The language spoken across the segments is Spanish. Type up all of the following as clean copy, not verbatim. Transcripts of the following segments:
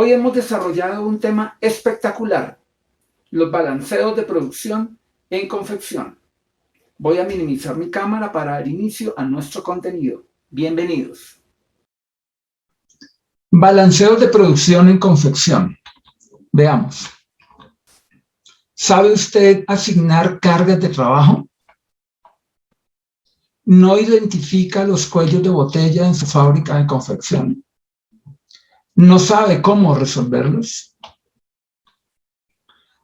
Hoy hemos desarrollado un tema espectacular: los balanceos de producción en confección. Voy a minimizar mi cámara para dar inicio a nuestro contenido. Bienvenidos. Balanceos de producción en confección. Veamos. ¿Sabe usted asignar cargas de trabajo? ¿No identifica los cuellos de botella en su fábrica de confección? ¿No sabe cómo resolverlos?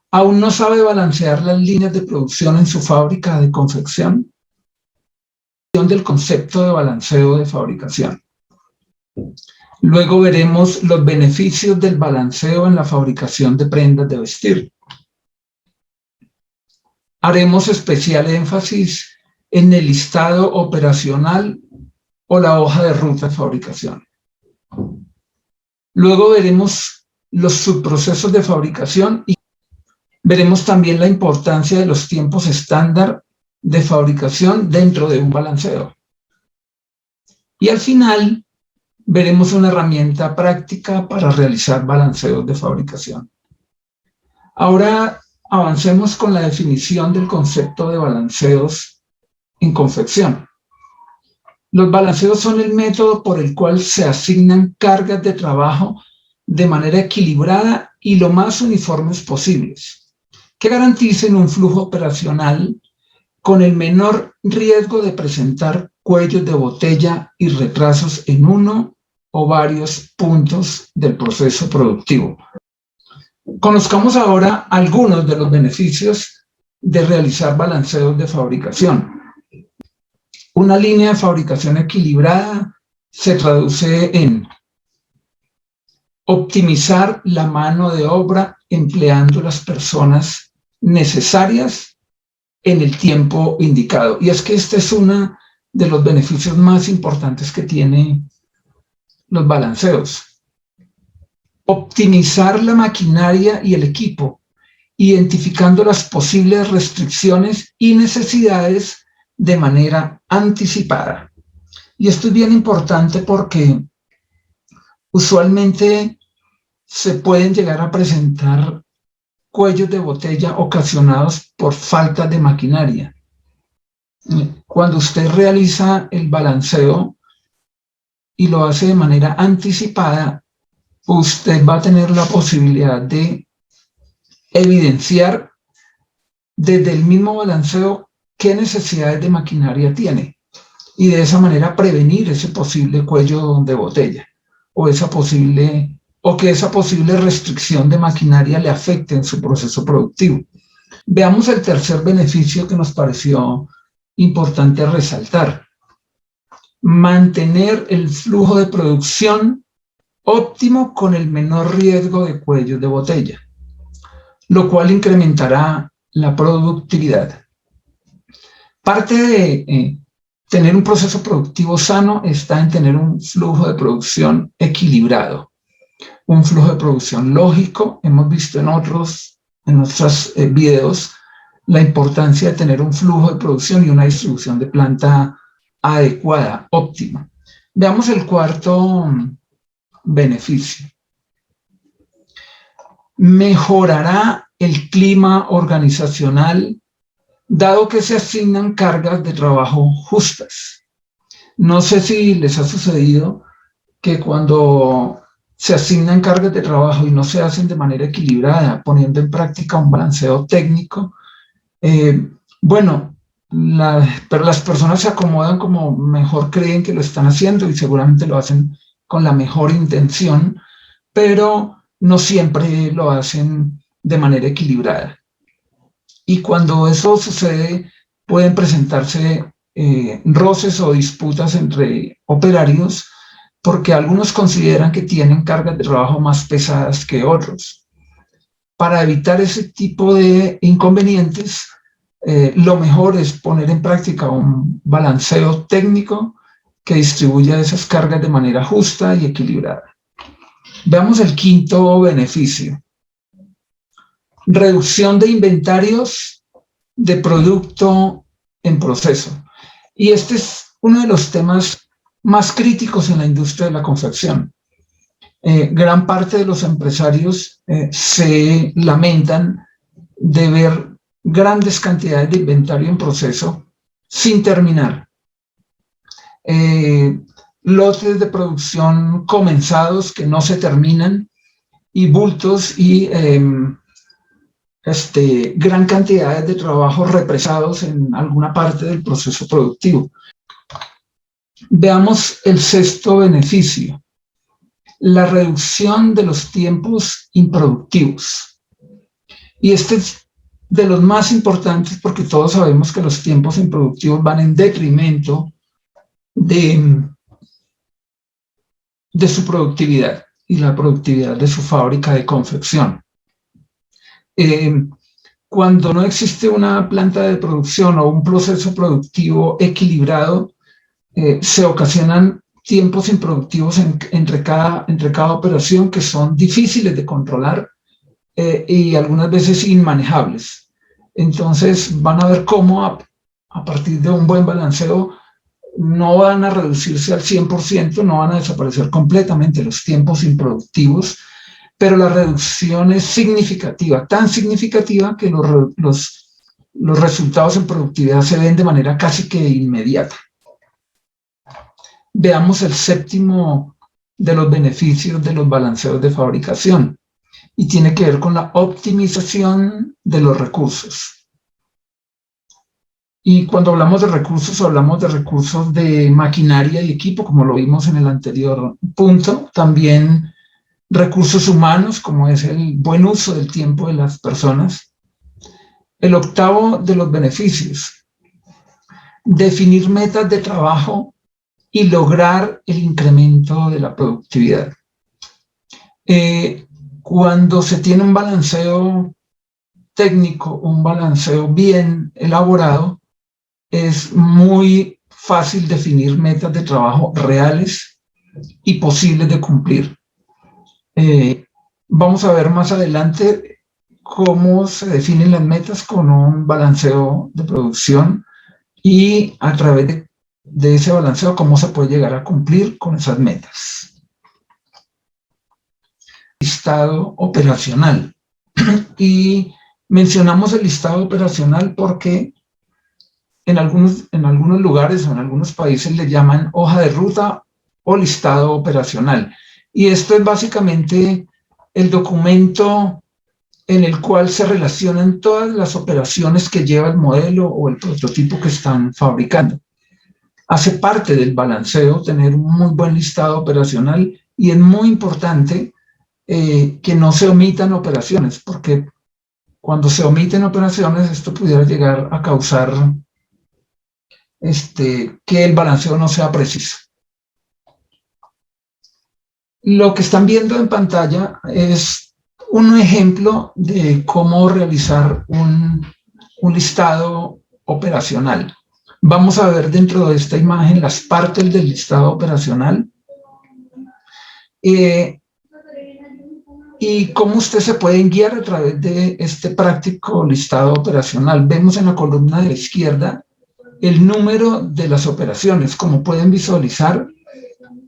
¿Aún no sabe balancear las líneas de producción en su fábrica de confección? Del concepto de balanceo de fabricación. Luego veremos los beneficios del balanceo en la fabricación de prendas de vestir. Haremos especial énfasis en el listado operacional o la hoja de ruta de fabricación. Luego veremos los subprocesos de fabricación y veremos también la importancia de los tiempos estándar de fabricación dentro de un balanceo. Y al final veremos una herramienta práctica para realizar balanceos de fabricación. Ahora avancemos con la definición del concepto de balanceos en confección. Los balanceos son el método por el cual se asignan cargas de trabajo de manera equilibrada y lo más uniformes posibles, que garanticen un flujo operacional con el menor riesgo de presentar cuellos de botella y retrasos en uno o varios puntos del proceso productivo. Conozcamos ahora algunos de los beneficios de realizar balanceos de fabricación. Una línea de fabricación equilibrada se traduce en optimizar la mano de obra empleando las personas necesarias en el tiempo indicado. Y es que este es uno de los beneficios más importantes que tienen los balanceos. Optimizar la maquinaria y el equipo, identificando las posibles restricciones y necesidades de manera anticipada. Y esto es bien importante porque usualmente se pueden llegar a presentar cuellos de botella ocasionados por falta de maquinaria. Cuando usted realiza el balanceo y lo hace de manera anticipada, usted va a tener la posibilidad de evidenciar desde el mismo balanceo qué necesidades de maquinaria tiene y de esa manera prevenir ese posible cuello de botella o que esa posible restricción de maquinaria le afecte en su proceso productivo. Veamos el tercer beneficio que nos pareció importante resaltar: mantener el flujo de producción óptimo con el menor riesgo de cuellos de botella, lo cual incrementará la productividad. Parte de tener un proceso productivo sano está en tener un flujo de producción equilibrado, un flujo de producción lógico. Hemos visto en otros videos la importancia de tener un flujo de producción y una distribución de planta adecuada, óptima. Veamos el cuarto beneficio. Mejorará el clima organizacional, dado que se asignan cargas de trabajo justas. No sé si les ha sucedido que cuando se asignan cargas de trabajo y no se hacen de manera equilibrada, poniendo en práctica un balanceo técnico, pero las personas se acomodan como mejor creen que lo están haciendo y seguramente lo hacen con la mejor intención, pero no siempre lo hacen de manera equilibrada. Y cuando eso sucede, pueden presentarse roces o disputas entre operarios porque algunos consideran que tienen cargas de trabajo más pesadas que otros. Para evitar ese tipo de inconvenientes, lo mejor es poner en práctica un balanceo técnico que distribuya esas cargas de manera justa y equilibrada. Veamos el quinto beneficio: reducción de inventarios de producto en proceso. Y este es uno de los temas más críticos en la industria de la confección. Gran parte de los empresarios se lamentan de ver grandes cantidades de inventario en proceso sin terminar. Lotes de producción comenzados que no se terminan y bultos y gran cantidad de trabajos represados en alguna parte del proceso productivo. Veamos el sexto beneficio, la reducción de los tiempos improductivos. Y este es de los más importantes porque todos sabemos que los tiempos improductivos van en detrimento de su productividad y la productividad de su fábrica de confección. Cuando no existe una planta de producción o un proceso productivo equilibrado, se ocasionan tiempos improductivos entre cada operación que son difíciles de controlar y algunas veces inmanejables. Entonces van a ver cómo a partir de un buen balanceo no van a reducirse al 100%, no van a desaparecer completamente los tiempos improductivos, pero la reducción es significativa, tan significativa que los resultados en productividad se ven de manera casi que inmediata. Veamos el séptimo de los beneficios de los balanceos de fabricación y tiene que ver con la optimización de los recursos. Y cuando hablamos de recursos de maquinaria y equipo, como lo vimos en el anterior punto, también recursos humanos, como es el buen uso del tiempo de las personas. El octavo de los beneficios, definir metas de trabajo y lograr el incremento de la productividad. Cuando se tiene un balanceo técnico, un balanceo bien elaborado, es muy fácil definir metas de trabajo reales y posibles de cumplir. Vamos a ver más adelante cómo se definen las metas con un balanceo de producción y a través de ese balanceo cómo se puede llegar a cumplir con esas metas. Listado operacional. Y mencionamos el listado operacional porque en algunos lugares o en algunos países le llaman hoja de ruta o listado operacional. Y esto es básicamente el documento en el cual se relacionan todas las operaciones que lleva el modelo o el prototipo que están fabricando. Hace parte del balanceo tener un muy buen listado operacional y es muy importante que no se omitan operaciones, porque cuando se omiten operaciones esto pudiera llegar a causar que el balanceo no sea preciso. Lo que están viendo en pantalla es un ejemplo de cómo realizar un listado operacional. Vamos a ver dentro de esta imagen las partes del listado operacional y cómo usted se puede guiar a través de este práctico listado operacional. Vemos en la columna de la izquierda el número de las operaciones. Como pueden visualizar,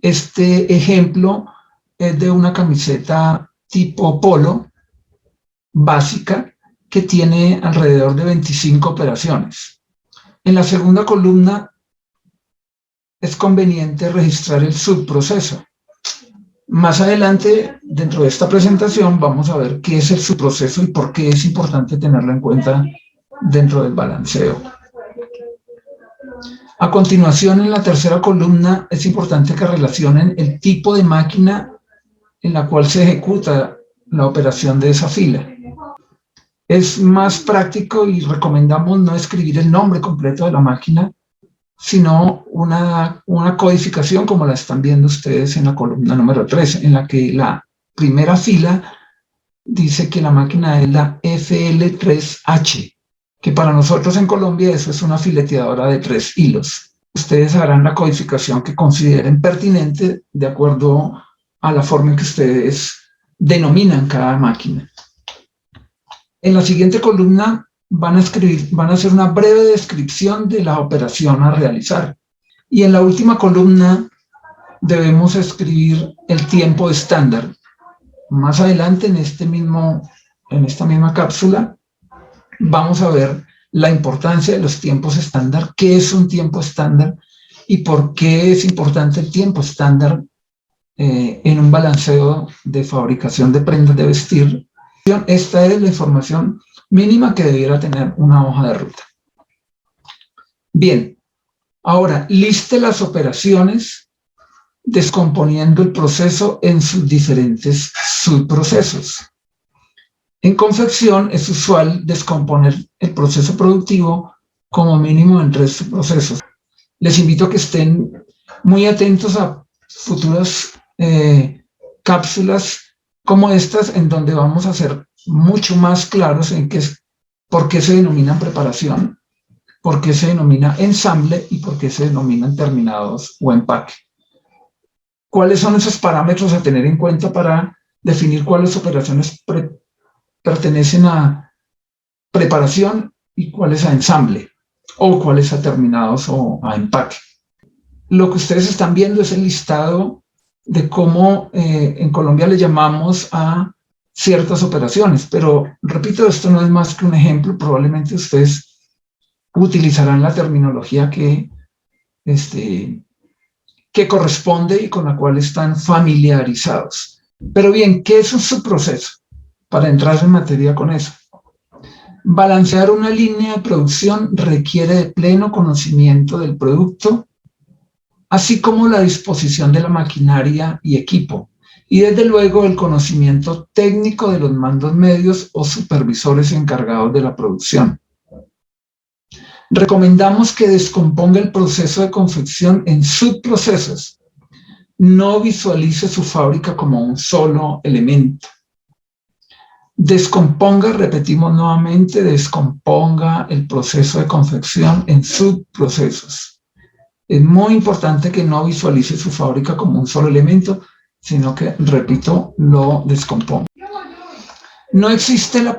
este ejemplo es de una camiseta tipo polo básica que tiene alrededor de 25 operaciones. En la segunda columna es conveniente registrar el subproceso. Más adelante, dentro de esta presentación, vamos a ver qué es el subproceso y por qué es importante tenerlo en cuenta dentro del balanceo. A continuación, en la tercera columna, es importante que relacionen el tipo de máquina en la cual se ejecuta la operación de esa fila. Es más práctico y recomendamos no escribir el nombre completo de la máquina, sino una codificación como la están viendo ustedes en la columna número 3, en la que la primera fila dice que la máquina es la FL3H, que para nosotros en Colombia eso es una fileteadora de 3 hilos. Ustedes harán la codificación que consideren pertinente de acuerdo a la forma en que ustedes denominan cada máquina. En la siguiente columna van a hacer una breve descripción de la operación a realizar. Y en la última columna debemos escribir el tiempo estándar. Más adelante en esta misma cápsula vamos a ver la importancia de los tiempos estándar, qué es un tiempo estándar y por qué es importante el tiempo estándar en un balanceo de fabricación de prendas de vestir. Esta es la información mínima que debiera tener una hoja de ruta. Bien, ahora liste las operaciones descomponiendo el proceso en sus diferentes subprocesos. En confección es usual descomponer el proceso productivo como mínimo en 3 subprocesos. Les invito a que estén muy atentos a futuras cápsulas como estas, en donde vamos a ser mucho más claros en por qué se denomina preparación, por qué se denomina ensamble y por qué se denominan terminados o empaque. ¿Cuáles son esos parámetros a tener en cuenta para definir cuáles operaciones pertenecen a preparación y cuáles a ensamble, o cuáles a terminados o a empaque? Lo que ustedes están viendo es el listado de cómo en Colombia le llamamos a ciertas operaciones, pero repito, esto no es más que un ejemplo. Probablemente ustedes utilizarán la terminología que corresponde y con la cual están familiarizados. Pero bien, ¿qué es un subproceso? Para entrar en materia con eso. Balancear una línea de producción requiere de pleno conocimiento del producto, así como la disposición de la maquinaria y equipo, y desde luego el conocimiento técnico de los mandos medios o supervisores encargados de la producción. Recomendamos que descomponga el proceso de confección en subprocesos. No visualice su fábrica como un solo elemento. Descomponga, repetimos nuevamente, descomponga el proceso de confección en subprocesos. Es muy importante que no visualice su fábrica como un solo elemento, sino que, repito, lo descomponga. No existe la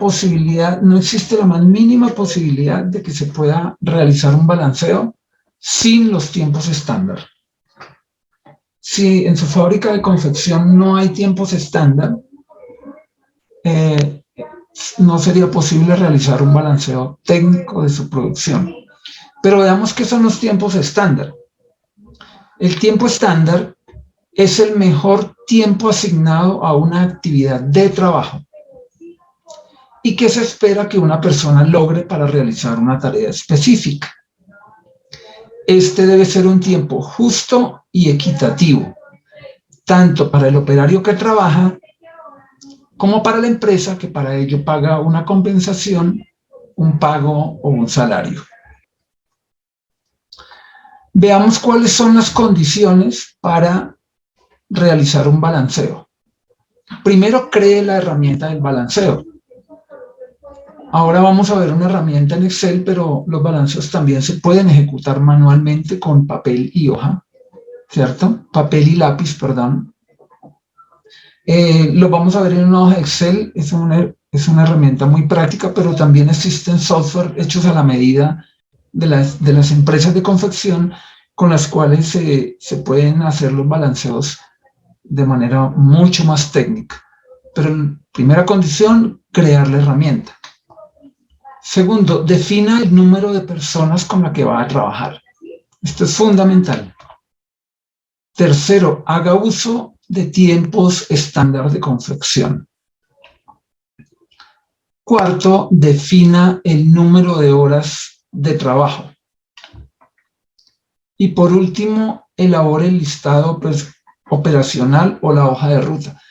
más mínima posibilidad de que se pueda realizar un balanceo sin los tiempos estándar. Si en su fábrica de confección no hay tiempos estándar, no sería posible realizar un balanceo técnico de su producción. Pero veamos qué son los tiempos estándar. El tiempo estándar es el mejor tiempo asignado a una actividad de trabajo y que se espera que una persona logre para realizar una tarea específica. Este debe ser un tiempo justo y equitativo, tanto para el operario que trabaja como para la empresa, que para ello paga una compensación, un pago o un salario. Veamos cuáles son las condiciones para realizar un balanceo. Primero, cree la herramienta del balanceo. Ahora vamos a ver una herramienta en Excel, pero los balanceos también se pueden ejecutar manualmente con papel y hoja, ¿cierto? Papel y lápiz, perdón. Lo vamos a ver en una hoja de Excel. Es una herramienta muy práctica, pero también existen software hechos a la medida de las empresas de confección con las cuales se pueden hacer los balanceos de manera mucho más técnica. Pero primera condición, crear la herramienta. Segundo, defina el número de personas con la que va a trabajar. Esto es fundamental. Tercero, haga uso de tiempos estándar de confección. Cuarto, defina el número de horas de trabajo. Y por último, elabore el listado operacional o la hoja de ruta.